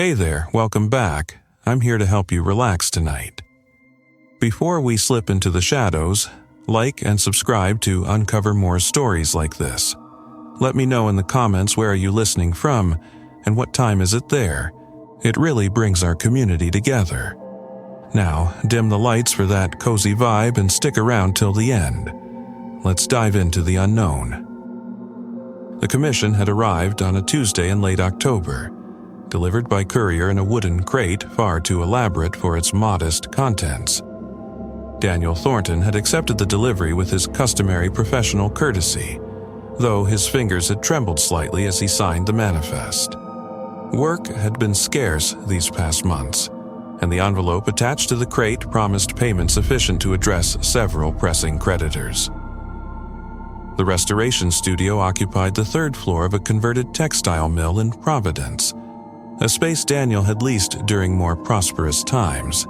Hey there, welcome back. I'm here to help you relax tonight. Before we slip into the shadows, like and subscribe to uncover more stories like this. Let me know in the comments where are you listening from and what time is it there. It really brings our community together. Now, dim the lights for that cozy vibe and stick around till the end. Let's dive into the unknown. The commission had arrived on a Tuesday in late October, delivered by courier in a wooden crate far too elaborate for its modest contents. Daniel Thornton had accepted the delivery with his customary professional courtesy, though his fingers had trembled slightly as he signed the manifest. Work had been scarce these past months, and the envelope attached to the crate promised payment sufficient to address several pressing creditors. The restoration studio occupied the third floor of a converted textile mill in Providence, a space Daniel had leased during more prosperous times.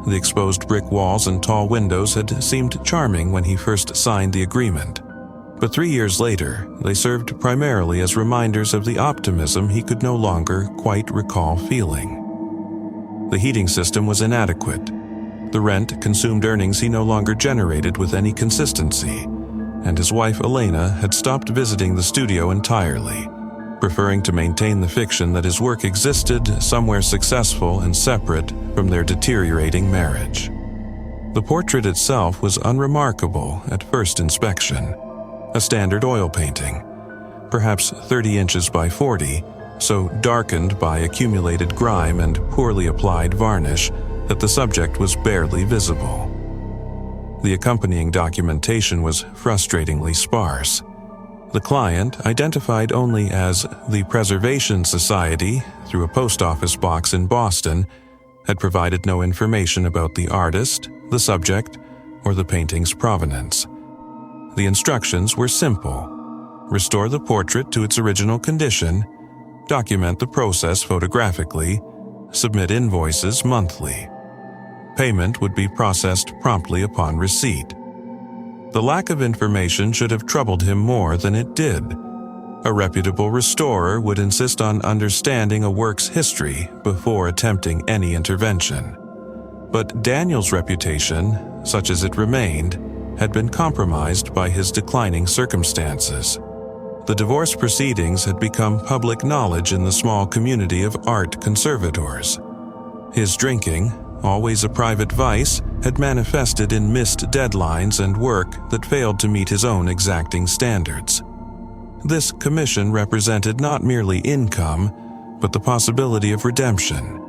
The exposed brick walls and tall windows had seemed charming when he first signed the agreement, but 3 years later, they served primarily as reminders of the optimism he could no longer quite recall feeling. The heating system was inadequate. The rent consumed earnings he no longer generated with any consistency, and his wife Elena had stopped visiting the studio entirely, preferring to maintain the fiction that his work existed somewhere successful and separate from their deteriorating marriage. The portrait itself was unremarkable at first inspection, a standard oil painting, perhaps 30 inches by 40, so darkened by accumulated grime and poorly applied varnish that the subject was barely visible. The accompanying documentation was frustratingly sparse. The client, identified only as the Preservation Society through a post office box in Boston, had provided no information about the artist, the subject, or the painting's provenance. The instructions were simple: restore the portrait to its original condition, document the process photographically, submit invoices monthly. Payment would be processed promptly upon receipt. The lack of information should have troubled him more than it did. A reputable restorer would insist on understanding a work's history before attempting any intervention. But Daniel's reputation, such as it remained, had been compromised by his declining circumstances. The divorce proceedings had become public knowledge in the small community of art conservators. His drinking, always a private vice, had manifested in missed deadlines and work that failed to meet his own exacting standards. This commission represented not merely income, but the possibility of redemption,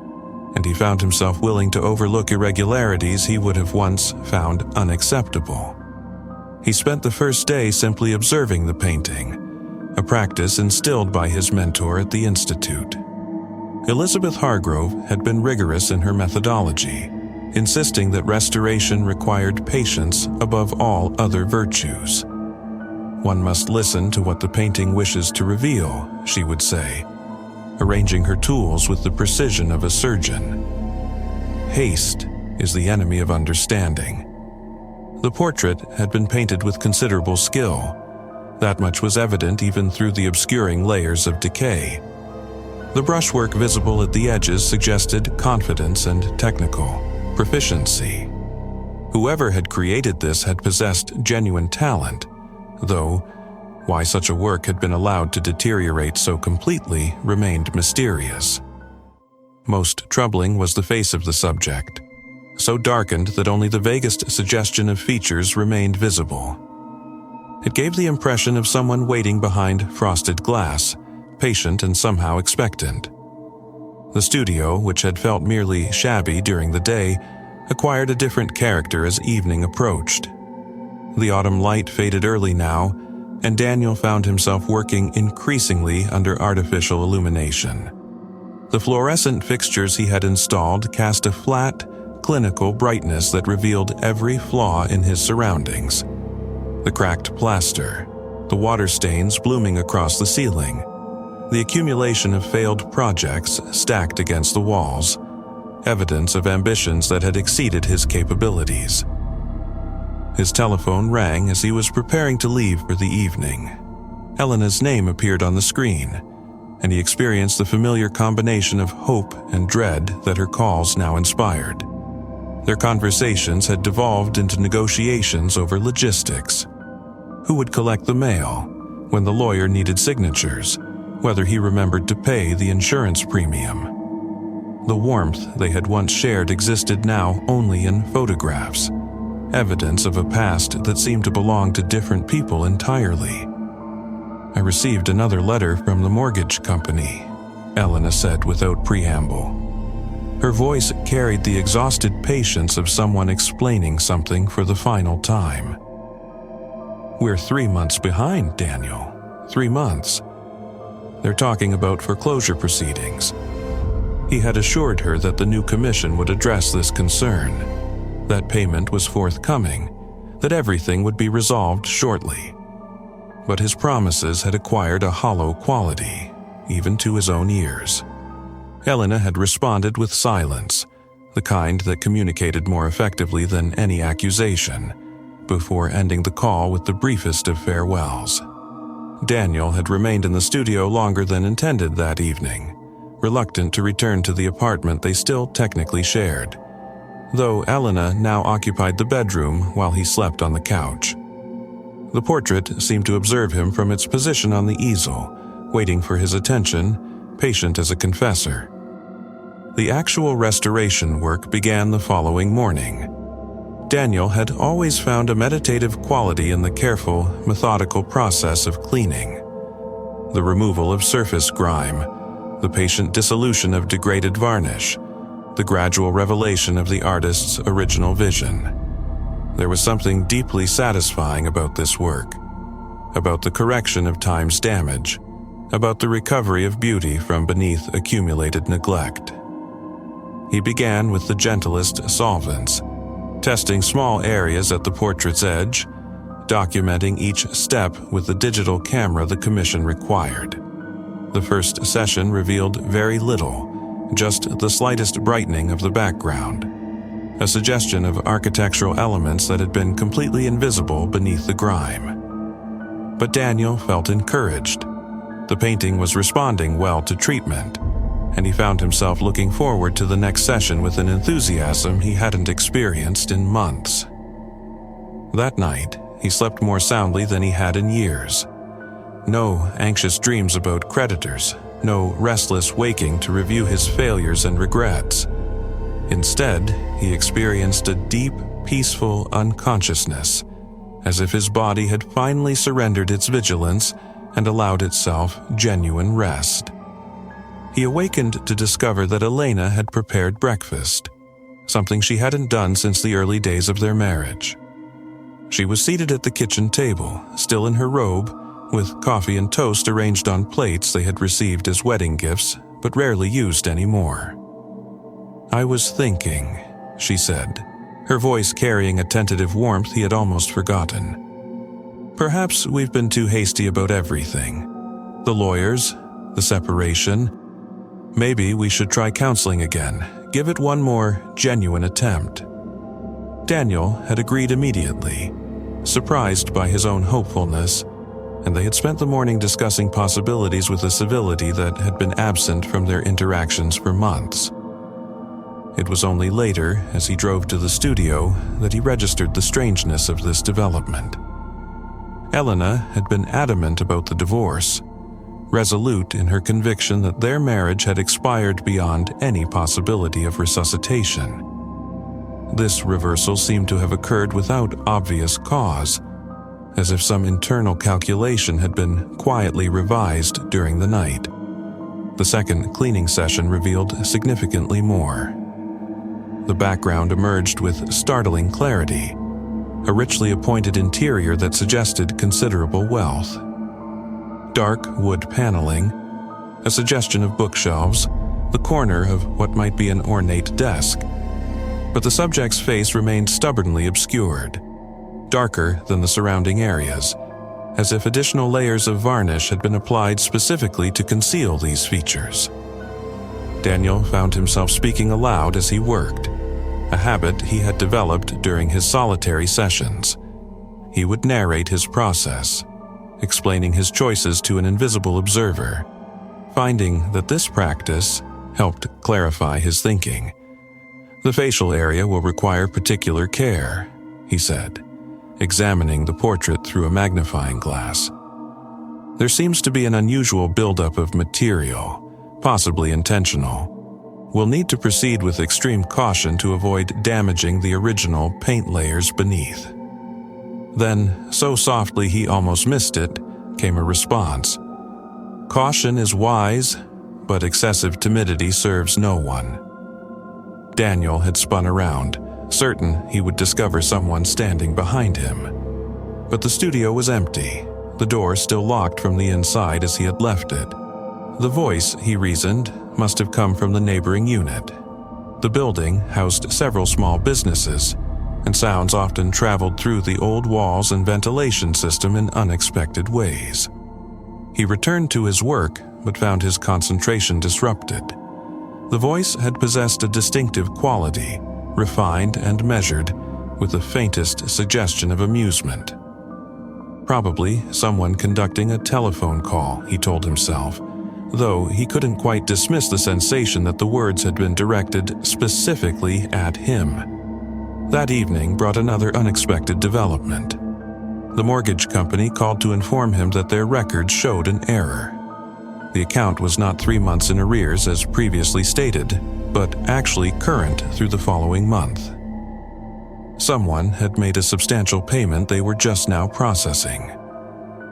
and he found himself willing to overlook irregularities he would have once found unacceptable. He spent the first day simply observing the painting, a practice instilled by his mentor at the Institute. Elizabeth Hargrove had been rigorous in her methodology, insisting that restoration required patience above all other virtues. One must listen to what the painting wishes to reveal, she would say, arranging her tools with the precision of a surgeon. Haste is the enemy of understanding. The portrait had been painted with considerable skill. That much was evident even through the obscuring layers of decay. The brushwork visible at the edges suggested confidence and technical proficiency. Whoever had created this had possessed genuine talent, though why such a work had been allowed to deteriorate so completely remained mysterious. Most troubling was the face of the subject, so darkened that only the vaguest suggestion of features remained visible. It gave the impression of someone waiting behind frosted glass, patient and somehow expectant. The studio, which had felt merely shabby during the day, acquired a different character as evening approached. The autumn light faded early now, and Daniel found himself working increasingly under artificial illumination. The fluorescent fixtures he had installed cast a flat, clinical brightness that revealed every flaw in his surroundings. The cracked plaster, the water stains blooming across the ceiling, the accumulation of failed projects stacked against the walls, evidence of ambitions that had exceeded his capabilities. His telephone rang as he was preparing to leave for the evening. Elena's name appeared on the screen. and he experienced the familiar combination of hope and dread that her calls now inspired. Their conversations had devolved into negotiations over logistics. Who would collect the mail when the lawyer needed signatures, whether he remembered to pay the insurance premium? The warmth they had once shared existed now only in photographs, evidence of a past that seemed to belong to different people entirely. I received another letter from the mortgage company, Elena said without preamble. Her voice carried the exhausted patience of someone explaining something for the final time. "We're 3 months behind, Daniel. 3 months. They're talking about foreclosure proceedings." He had assured her that the new commission would address this concern, that payment was forthcoming, that everything would be resolved shortly. But his promises had acquired a hollow quality, even to his own ears. Elena had responded with silence, the kind that communicated more effectively than any accusation, before ending the call with the briefest of farewells. Daniel had remained in the studio longer than intended that evening, reluctant to return to the apartment they still technically shared, though Elena now occupied the bedroom while he slept on the couch. The portrait seemed to observe him from its position on the easel, waiting for his attention, patient as a confessor. The actual restoration work began the following morning. Daniel had always found a meditative quality in the careful, methodical process of cleaning. The removal of surface grime, the patient dissolution of degraded varnish, the gradual revelation of the artist's original vision. There was something deeply satisfying about this work, about the correction of time's damage, about the recovery of beauty from beneath accumulated neglect. He began with the gentlest solvents, testing small areas at the portrait's edge, documenting each step with the digital camera the commission required. The first session revealed very little, just the slightest brightening of the background, a suggestion of architectural elements that had been completely invisible beneath the grime. But Daniel felt encouraged. The painting was responding well to treatment, and he found himself looking forward to the next session with an enthusiasm he hadn't experienced in months. That night, he slept more soundly than he had in years. No anxious dreams about creditors, no restless waking to review his failures and regrets. Instead, he experienced a deep, peaceful unconsciousness, as if his body had finally surrendered its vigilance and allowed itself genuine rest. He awakened to discover that Elena had prepared breakfast, something she hadn't done since the early days of their marriage. She was seated at the kitchen table, still in her robe, with coffee and toast arranged on plates they had received as wedding gifts, but rarely used anymore. "I was thinking," she said, her voice carrying a tentative warmth he had almost forgotten. "Perhaps we've been too hasty about everything. The lawyers, the separation. Maybe we should try counseling again, give it one more genuine attempt." Daniel had agreed immediately, surprised by his own hopefulness, and they had spent the morning discussing possibilities with a civility that had been absent from their interactions for months. It was only later, as he drove to the studio, that he registered the strangeness of this development. Elena had been adamant about the divorce, resolute in her conviction that their marriage had expired beyond any possibility of resuscitation. This reversal seemed to have occurred without obvious cause, as if some internal calculation had been quietly revised during the night. The second cleaning session revealed significantly more. The background emerged with startling clarity, a richly appointed interior that suggested considerable wealth. Dark wood paneling, a suggestion of bookshelves, the corner of what might be an ornate desk. But the subject's face remained stubbornly obscured, darker than the surrounding areas, as if additional layers of varnish had been applied specifically to conceal these features. Daniel found himself speaking aloud as he worked, a habit he had developed during his solitary sessions. He would narrate his process, explaining his choices to an invisible observer, finding that this practice helped clarify his thinking. "The facial area will require particular care," he said, examining the portrait through a magnifying glass. "There seems to be an unusual buildup of material, possibly intentional. We'll need to proceed with extreme caution to avoid damaging the original paint layers beneath." Then, so softly he almost missed it, came a response. "Caution is wise, but excessive timidity serves no one." Daniel had spun around, certain he would discover someone standing behind him. But the studio was empty, the door still locked from the inside as he had left it. The voice, he reasoned, must have come from the neighboring unit. The building housed several small businesses, and sounds often traveled through the old walls and ventilation system in unexpected ways. He returned to his work, but found his concentration disrupted. The voice had possessed a distinctive quality, refined and measured, with the faintest suggestion of amusement. Probably someone conducting a telephone call, he told himself, though he couldn't quite dismiss the sensation that the words had been directed specifically at him. That evening brought another unexpected development. The mortgage company called to inform him that their records showed an error. The account was not 3 months in arrears as previously stated, but actually current through the following month. Someone had made a substantial payment they were just now processing.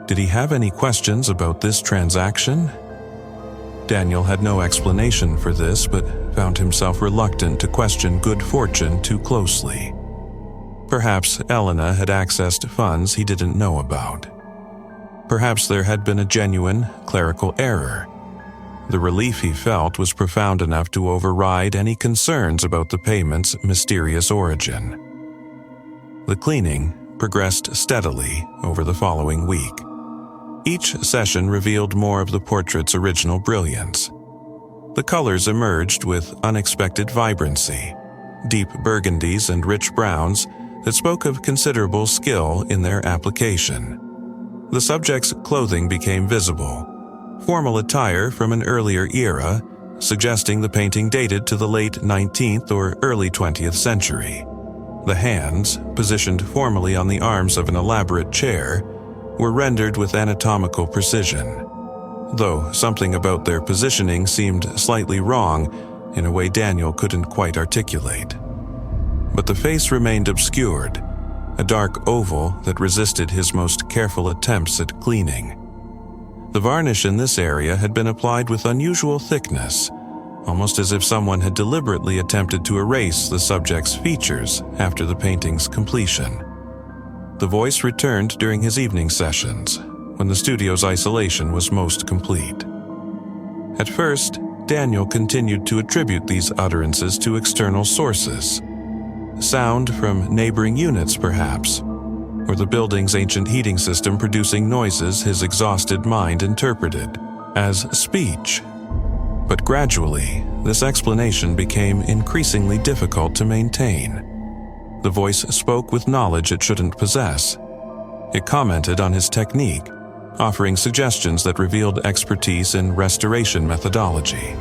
Did he have any questions about this transaction? Daniel had no explanation for this, but found himself reluctant to question good fortune too closely. Perhaps Elena had accessed funds he didn't know about. Perhaps there had been a genuine clerical error. The relief he felt was profound enough to override any concerns about the payment's mysterious origin. The cleaning progressed steadily over the following week. Each session revealed more of the portrait's original brilliance. The colors emerged with unexpected vibrancy, deep burgundies and rich browns that spoke of considerable skill in their application. The subject's clothing became visible, formal attire from an earlier era, suggesting the painting dated to the late 19th or early 20th century. The hands, positioned formally on the arms of an elaborate chair, were rendered with anatomical precision, though something about their positioning seemed slightly wrong in a way Daniel couldn't quite articulate. But the face remained obscured, a dark oval that resisted his most careful attempts at cleaning. The varnish in this area had been applied with unusual thickness, almost as if someone had deliberately attempted to erase the subject's features after the painting's completion. The voice returned during his evening sessions, when the studio's isolation was most complete. At first, Daniel continued to attribute these utterances to external sources. Sound from neighboring units, perhaps, or the building's ancient heating system producing noises his exhausted mind interpreted as speech. But gradually, this explanation became increasingly difficult to maintain. The voice spoke with knowledge it shouldn't possess. It commented on his technique, offering suggestions that revealed expertise in restoration methodology.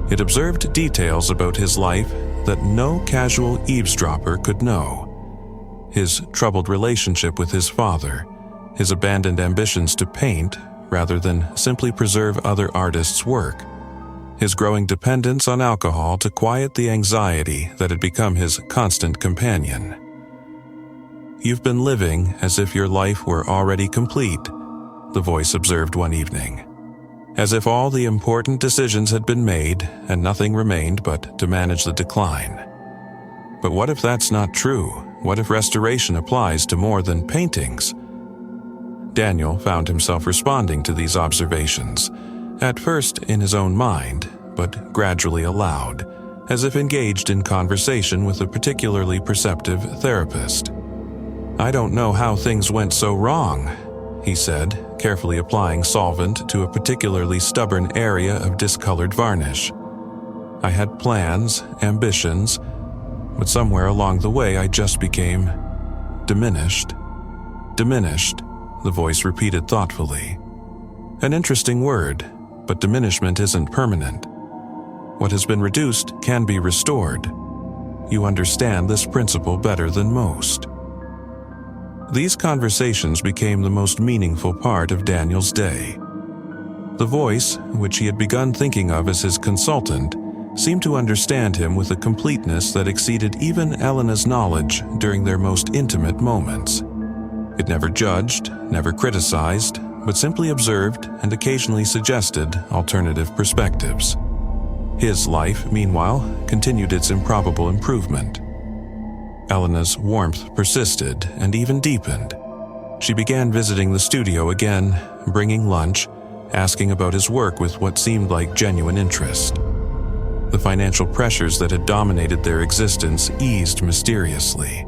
It observed details about his life that no casual eavesdropper could know. His troubled relationship with his father, his abandoned ambitions to paint rather than simply preserve other artists' work, his growing dependence on alcohol to quiet the anxiety that had become his constant companion. "You've been living as if your life were already complete," the voice observed one evening. "As if all the important decisions had been made and nothing remained but to manage the decline. But what if that's not true? What if restoration applies to more than paintings?" Daniel found himself responding to these observations, at first in his own mind, but gradually aloud, as if engaged in conversation with a particularly perceptive therapist. "I don't know how things went so wrong," he said, carefully applying solvent to a particularly stubborn area of discolored varnish. "I had plans, ambitions, but somewhere along the way I just became diminished." "Diminished," the voice repeated thoughtfully. "An interesting word. but diminishment isn't permanent. What has been reduced can be restored. You understand this principle better than most. These conversations became the most meaningful part of Daniel's day. The voice, which he had begun thinking of as his consultant, seemed to understand him with a completeness that exceeded even Elena's knowledge during their most intimate moments. It never judged, never criticized, but simply observed and occasionally suggested alternative perspectives. His life, meanwhile, continued its improbable improvement. Elena's warmth persisted and even deepened. She began visiting the studio again, bringing lunch, asking about his work with what seemed like genuine interest. The financial pressures that had dominated their existence eased mysteriously.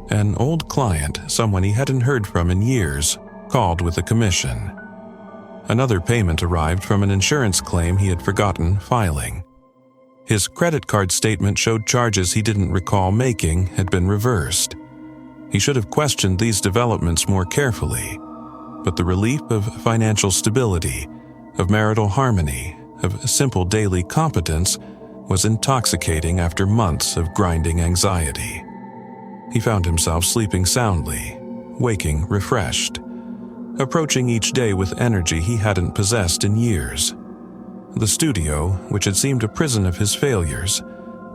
An old client, someone he hadn't heard from in years, called with a commission. Another payment arrived from an insurance claim he had forgotten filing. His credit card statement showed charges he didn't recall making had been reversed. He should have questioned these developments more carefully, but the relief of financial stability, of marital harmony, of simple daily competence was intoxicating after months of grinding anxiety. He found himself sleeping soundly, waking refreshed, approaching each day with energy he hadn't possessed in years. The studio, which had seemed a prison of his failures,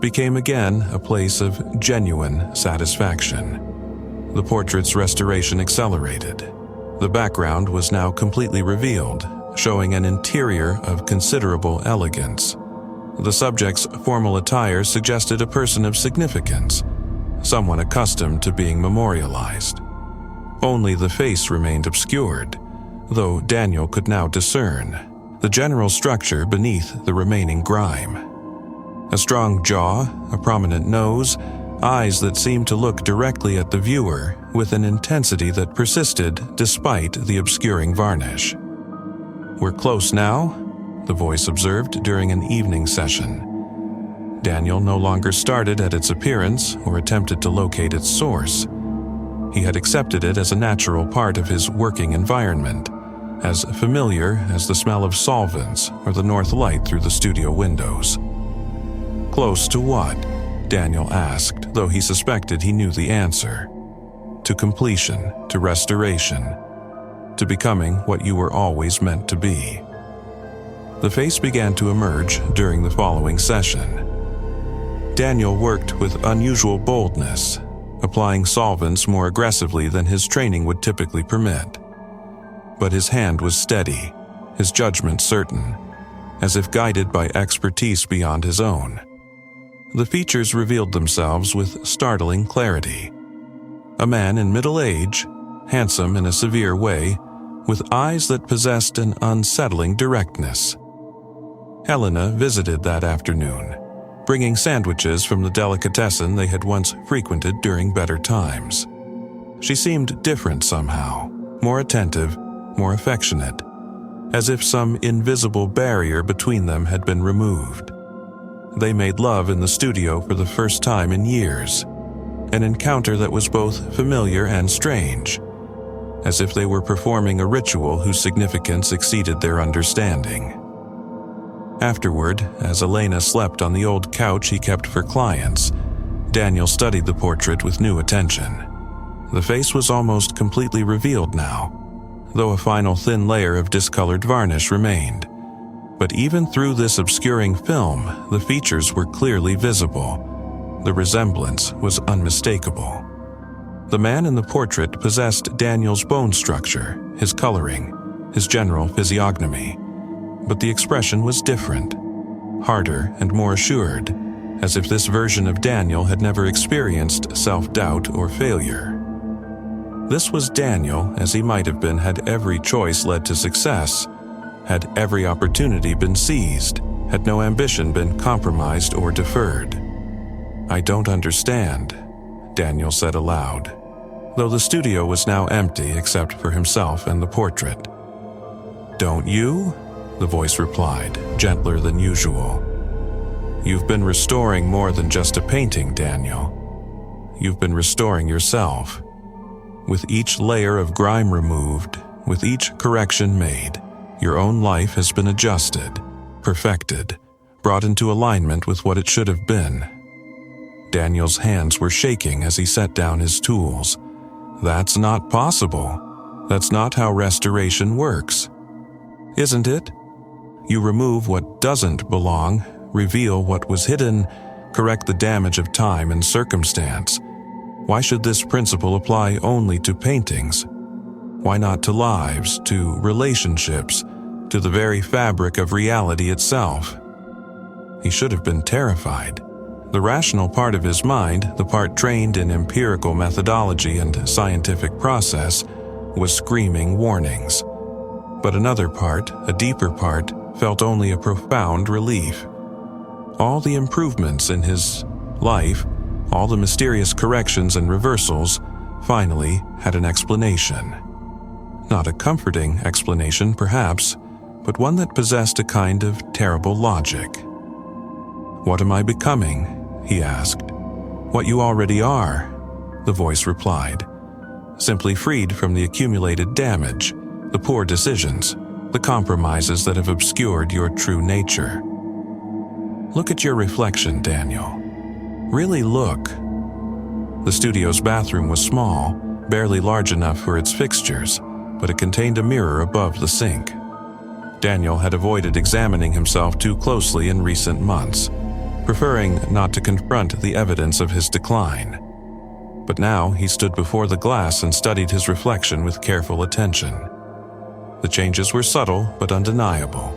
became again a place of genuine satisfaction. The portrait's restoration accelerated. The background was now completely revealed, showing an interior of considerable elegance. The subject's formal attire suggested a person of significance, someone accustomed to being memorialized. Only the face remained obscured, though Daniel could now discern the general structure beneath the remaining grime. A strong jaw, a prominent nose, eyes that seemed to look directly at the viewer with an intensity that persisted despite the obscuring varnish. "We're close now," the voice observed during an evening session. Daniel no longer started at its appearance or attempted to locate its source. He had accepted it as a natural part of his working environment, as familiar as the smell of solvents or the north light through the studio windows. "Close to what?" Daniel asked, though he suspected he knew the answer. "To completion, to restoration, to becoming what you were always meant to be." The face began to emerge during the following session. Daniel worked with unusual boldness, applying solvents more aggressively than his training would typically permit. But his hand was steady, his judgment certain, as if guided by expertise beyond his own. The features revealed themselves with startling clarity. A man in middle age, handsome in a severe way, with eyes that possessed an unsettling directness. Helena visited that afternoon, bringing sandwiches from the delicatessen they had once frequented during better times. She seemed different somehow, more attentive, more affectionate, as if some invisible barrier between them had been removed. They made love in the studio for the first time in years, an encounter that was both familiar and strange, as if they were performing a ritual whose significance exceeded their understanding. Afterward, as Elena slept on the old couch he kept for clients, Daniel studied the portrait with new attention. The face was almost completely revealed now, though a final thin layer of discolored varnish remained. But even through this obscuring film, the features were clearly visible. The resemblance was unmistakable. The man in the portrait possessed Daniel's bone structure, his coloring, his general physiognomy. But the expression was different, harder and more assured, as if this version of Daniel had never experienced self-doubt or failure. This was Daniel as he might have been had every choice led to success, had every opportunity been seized, had no ambition been compromised or deferred. "I don't understand," Daniel said aloud, though the studio was now empty except for himself and the portrait. "Don't you?" the voice replied, gentler than usual. "You've been restoring more than just a painting, Daniel. You've been restoring yourself. With each layer of grime removed, with each correction made, Your own life has been adjusted, perfected, brought into alignment with what it should have been. Daniel's hands were shaking as he set down his tools. That's not possible. That's not how restoration works. Isn't it? You remove what doesn't belong, reveal what was hidden, correct the damage of time and circumstance. Why should this principle apply only to paintings? Why not to lives, to relationships, to the very fabric of reality itself? He should have been terrified. The rational part of his mind, the part trained in empirical methodology and scientific process, was screaming warnings. But another part, a deeper part, felt only a profound relief. All the improvements in his life, all the mysterious corrections and reversals, finally had an explanation. Not a comforting explanation, perhaps, but one that possessed a kind of terrible logic. "What am I becoming?" he asked. "What you already are," the voice replied. "Simply freed from the accumulated damage, the poor decisions, the compromises that have obscured your true nature. Look at your reflection, Daniel. Really look." The studio's bathroom was small, barely large enough for its fixtures, but it contained a mirror above the sink. Daniel had avoided examining himself too closely in recent months, preferring not to confront the evidence of his decline. But now he stood before the glass and studied his reflection with careful attention. The changes were subtle but undeniable.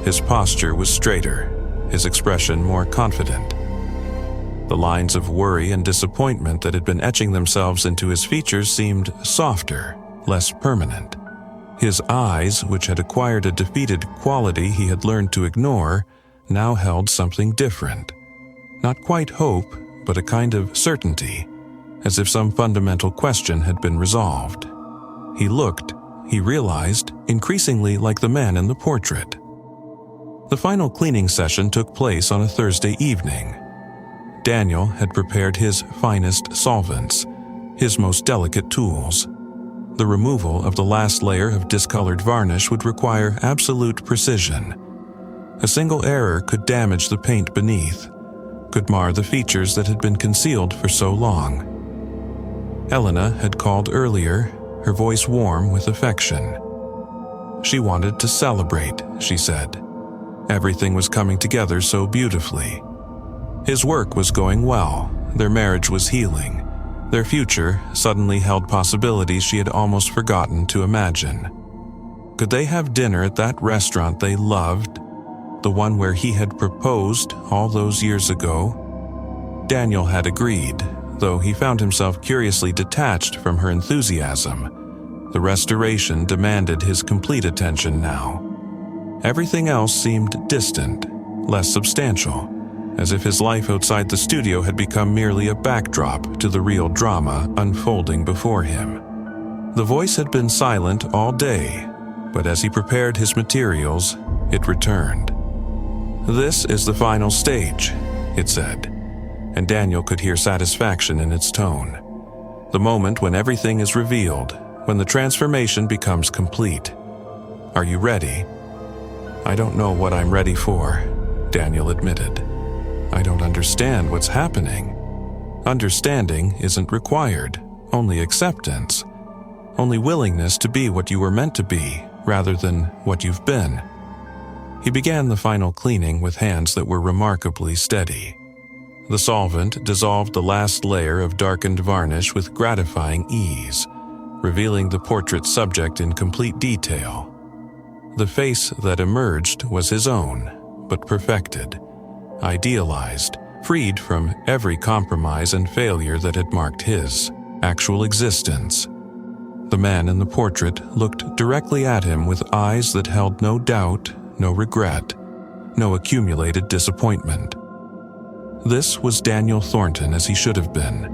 His posture was straighter, his expression more confident. The lines of worry and disappointment that had been etching themselves into his features seemed softer, less permanent. His eyes, which had acquired a defeated quality he had learned to ignore, now held something different. Not quite hope, but a kind of certainty, as if some fundamental question had been resolved. He looked, he realized, increasingly like the man in the portrait. The final cleaning session took place on a Thursday evening. Daniel had prepared his finest solvents, his most delicate tools. The removal of the last layer of discolored varnish would require absolute precision. A single error could damage the paint beneath, could mar the features that had been concealed for so long. Elena had called earlier, her voice warm with affection. She wanted to celebrate, she said. Everything was coming together so beautifully. His work was going well, their marriage was healing. Their future suddenly held possibilities she had almost forgotten to imagine. Could they have dinner at that restaurant they loved, the one where he had proposed all those years ago? Daniel had agreed, though he found himself curiously detached from her enthusiasm. The restoration demanded his complete attention now. Everything else seemed distant, less substantial, as if his life outside the studio had become merely a backdrop to the real drama unfolding before him. The voice had been silent all day, but as he prepared his materials, it returned. "This is the final stage," it said, and Daniel could hear satisfaction in its tone. "The moment when everything is revealed, when the transformation becomes complete. Are you ready?" "I don't know what I'm ready for," Daniel admitted. "I don't understand what's happening." Understanding isn't required, only acceptance. Only willingness to be what you were meant to be, rather than what you've been. He began the final cleaning with hands that were remarkably steady. The solvent dissolved the last layer of darkened varnish with gratifying ease, revealing the portrait subject in complete detail. The face that emerged was his own, but perfected, idealized, freed from every compromise and failure that had marked his actual existence. The man in the portrait looked directly at him with eyes that held no doubt, no regret, no accumulated disappointment. This was Daniel Thornton as he should have been,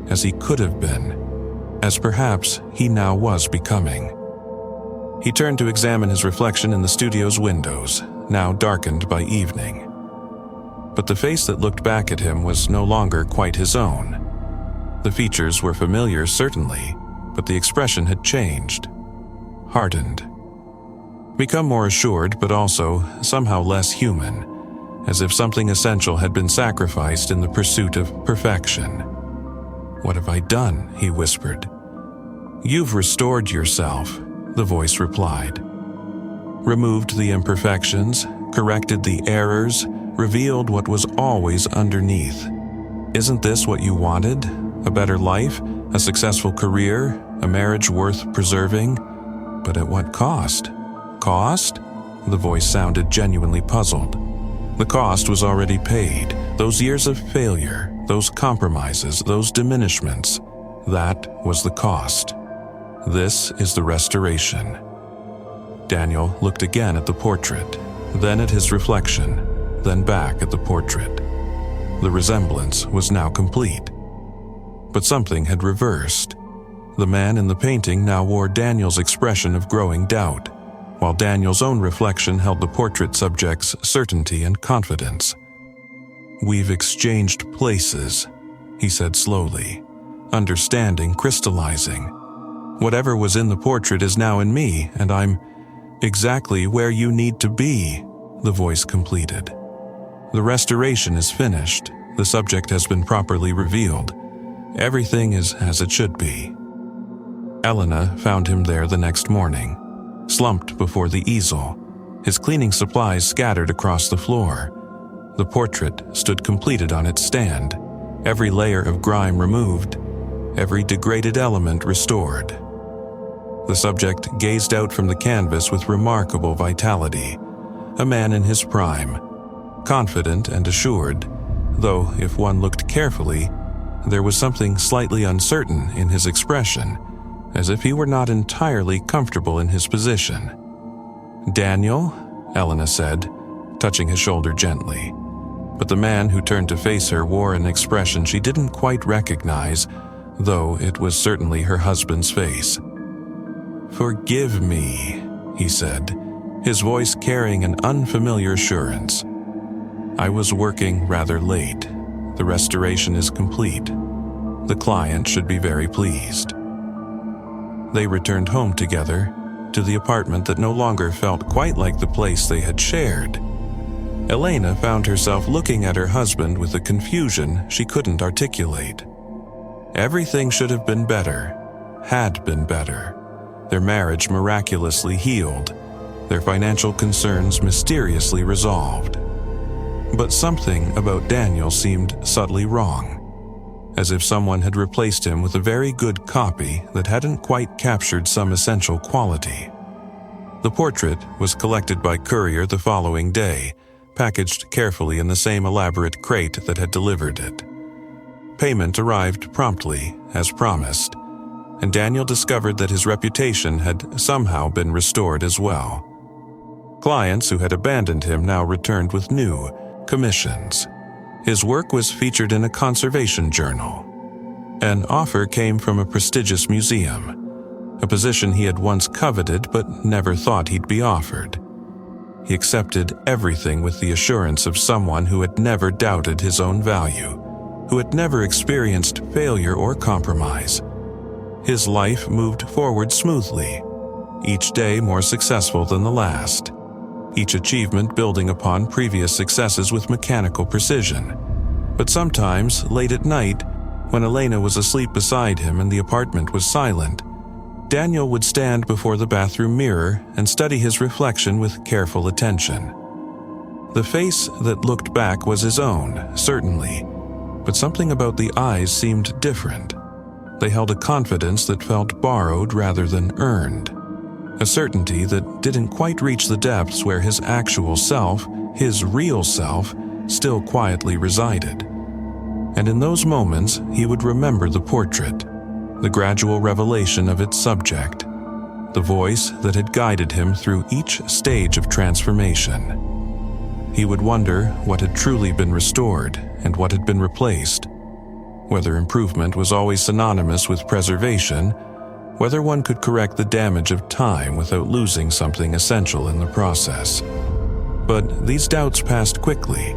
as he could have been, as perhaps he now was becoming. He turned to examine his reflection in the studio's windows, now darkened by evening. But the face that looked back at him was no longer quite his own. The features were familiar, certainly, but the expression had changed, hardened. become more assured but also somehow less human, as if something essential had been sacrificed in the pursuit of perfection. "What have I done?" he whispered. "You've restored yourself," the voice replied. "Removed the imperfections, corrected the errors, revealed what was always underneath. Isn't this what you wanted? A better life, a successful career, a marriage worth preserving? But at what cost?" "Cost?" The voice sounded genuinely puzzled. The cost was already paid. Those years of failure, those compromises, those diminishments, that was the cost. This is the restoration. Daniel looked again at the portrait, then at his reflection, then back at the portrait. The resemblance was now complete. But something had reversed. The man in the painting now wore Daniel's expression of growing doubt, while Daniel's own reflection held the portrait subject's certainty and confidence. "We've exchanged places," he said slowly, understanding crystallizing. "Whatever was in the portrait is now in me, and I'm exactly where you need to be," the voice completed. "The restoration is finished. The subject has been properly revealed. Everything is as it should be." Elena found him there the next morning, slumped before the easel, his cleaning supplies scattered across the floor. The portrait stood completed on its stand, every layer of grime removed, every degraded element restored. The subject gazed out from the canvas with remarkable vitality, a man in his prime, confident and assured, though if one looked carefully, there was something slightly uncertain in his expression, as if he were not entirely comfortable in his position. "Daniel?" Elena said, touching his shoulder gently. But the man who turned to face her wore an expression she didn't quite recognize, though it was certainly her husband's face. "Forgive me," he said, his voice carrying an unfamiliar assurance. "I was working rather late. The restoration is complete. The client should be very pleased." They returned home together, to the apartment that no longer felt quite like the place they had shared. Elena found herself looking at her husband with a confusion she couldn't articulate. Everything should have been better, had been better. Their marriage miraculously healed, their financial concerns mysteriously resolved. But something about Daniel seemed subtly wrong, as if someone had replaced him with a very good copy that hadn't quite captured some essential quality. The portrait was collected by courier the following day, packaged carefully in the same elaborate crate that had delivered it. Payment arrived promptly, as promised, and Daniel discovered that his reputation had somehow been restored as well. Clients who had abandoned him now returned with new commissions. His work was featured in a conservation journal. An offer came from a prestigious museum, a position he had once coveted but never thought he'd be offered. He accepted everything with the assurance of someone who had never doubted his own value, who had never experienced failure or compromise. His life moved forward smoothly, each day more successful than the last, each achievement building upon previous successes with mechanical precision. But sometimes, late at night, when Elena was asleep beside him and the apartment was silent, Daniel would stand before the bathroom mirror and study his reflection with careful attention. The face that looked back was his own, certainly, but something about the eyes seemed different. They held a confidence that felt borrowed rather than earned, a certainty that didn't quite reach the depths where his actual self, his real self, still quietly resided. And in those moments, he would remember the portrait, the gradual revelation of its subject, the voice that had guided him through each stage of transformation. He would wonder what had truly been restored and what had been replaced, whether improvement was always synonymous with preservation, whether one could correct the damage of time without losing something essential in the process. But these doubts passed quickly,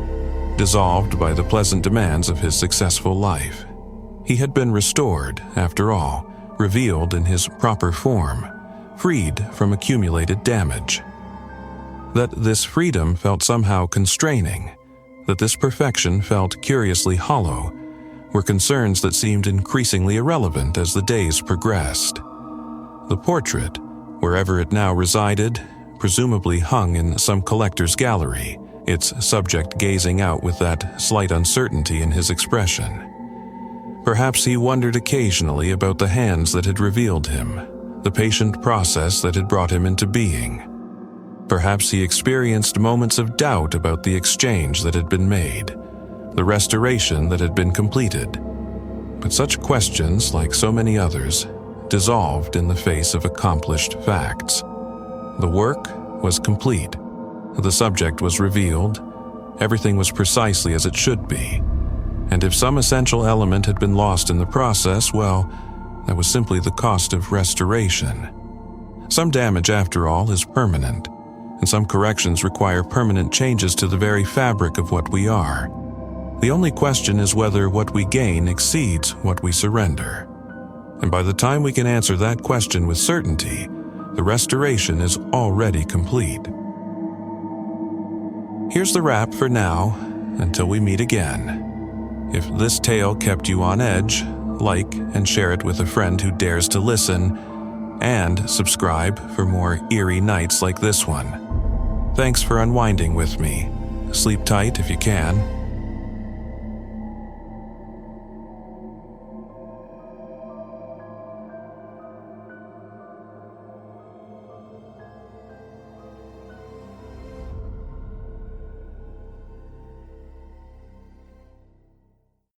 dissolved by the pleasant demands of his successful life. He had been restored, after all, revealed in his proper form, freed from accumulated damage. that this freedom felt somehow constraining, that this perfection felt curiously hollow, were concerns that seemed increasingly irrelevant as the days progressed. The portrait, wherever it now resided, presumably hung in some collector's gallery, its subject gazing out with that slight uncertainty in his expression. Perhaps he wondered occasionally about the hands that had revealed him, the patient process that had brought him into being. Perhaps he experienced moments of doubt about the exchange that had been made, the restoration that had been completed. But such questions, like so many others, dissolved in the face of accomplished facts. The work was complete. The subject was revealed. Everything was precisely as it should be. And if some essential element had been lost in the process, well, that was simply the cost of restoration. Some damage, after all, is permanent, and some corrections require permanent changes to the very fabric of what we are. The only question is whether what we gain exceeds what we surrender. And by the time we can answer that question with certainty, the restoration is already complete. Here's the wrap for now, until we meet again. If this tale kept you on edge, like and share it with a friend who dares to listen, and subscribe for more eerie nights like this one. Thanks for unwinding with me. Sleep tight if you can.